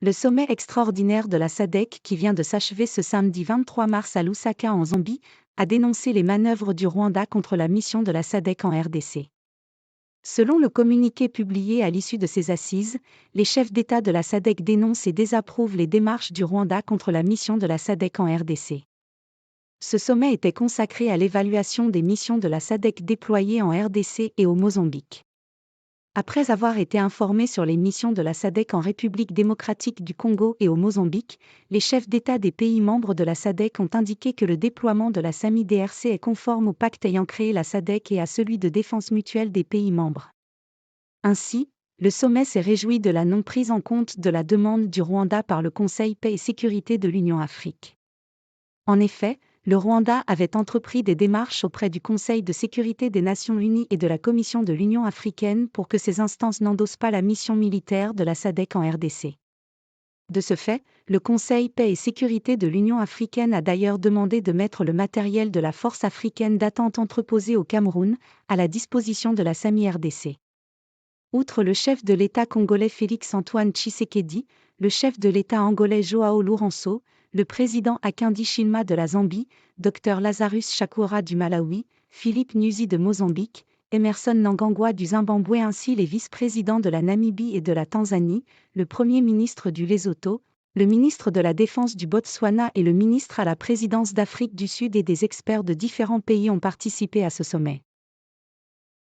Le sommet extraordinaire de la SADC qui vient de s'achever ce samedi 23 mars à Lusaka en Zambie, a dénoncé les manœuvres du Rwanda contre la mission de la SADC en RDC. Selon le communiqué publié à l'issue de ces assises, les chefs d'État de la SADC dénoncent et désapprouvent les démarches du Rwanda contre la mission de la SADC en RDC. Ce sommet était consacré à l'évaluation des missions de la SADC déployées en RDC et au Mozambique. Après avoir été informés sur les missions de la SADC en République démocratique du Congo et au Mozambique, les chefs d'État des pays membres de la SADC ont indiqué que le déploiement de la SAMI-DRC est conforme au pacte ayant créé la SADC et à celui de défense mutuelle des pays membres. Ainsi, le sommet s'est réjoui de la non-prise en compte de la demande du Rwanda par le Conseil Paix et Sécurité de l'Union africaine. En effet, le Rwanda avait entrepris des démarches auprès du Conseil de sécurité des Nations unies et de la Commission de l'Union africaine pour que ces instances n'endossent pas la mission militaire de la SADC en RDC. De ce fait, le Conseil Paix et Sécurité de l'Union africaine a d'ailleurs demandé de mettre le matériel de la force africaine d'attente entreposé au Cameroun à la disposition de la SAMI-RDC. Outre le chef de l'État congolais Félix-Antoine Tshisekedi, le chef de l'État angolais João Lourenço, le président Hakainde Hichilema de la Zambie, Dr Lazarus Chakwera du Malawi, Philippe Nyusi de Mozambique, Emmerson Mnangagwa du Zimbabwe ainsi les vice-présidents de la Namibie et de la Tanzanie, le premier ministre du Lesotho, le ministre de la Défense du Botswana et le ministre à la présidence d'Afrique du Sud et des experts de différents pays ont participé à ce sommet.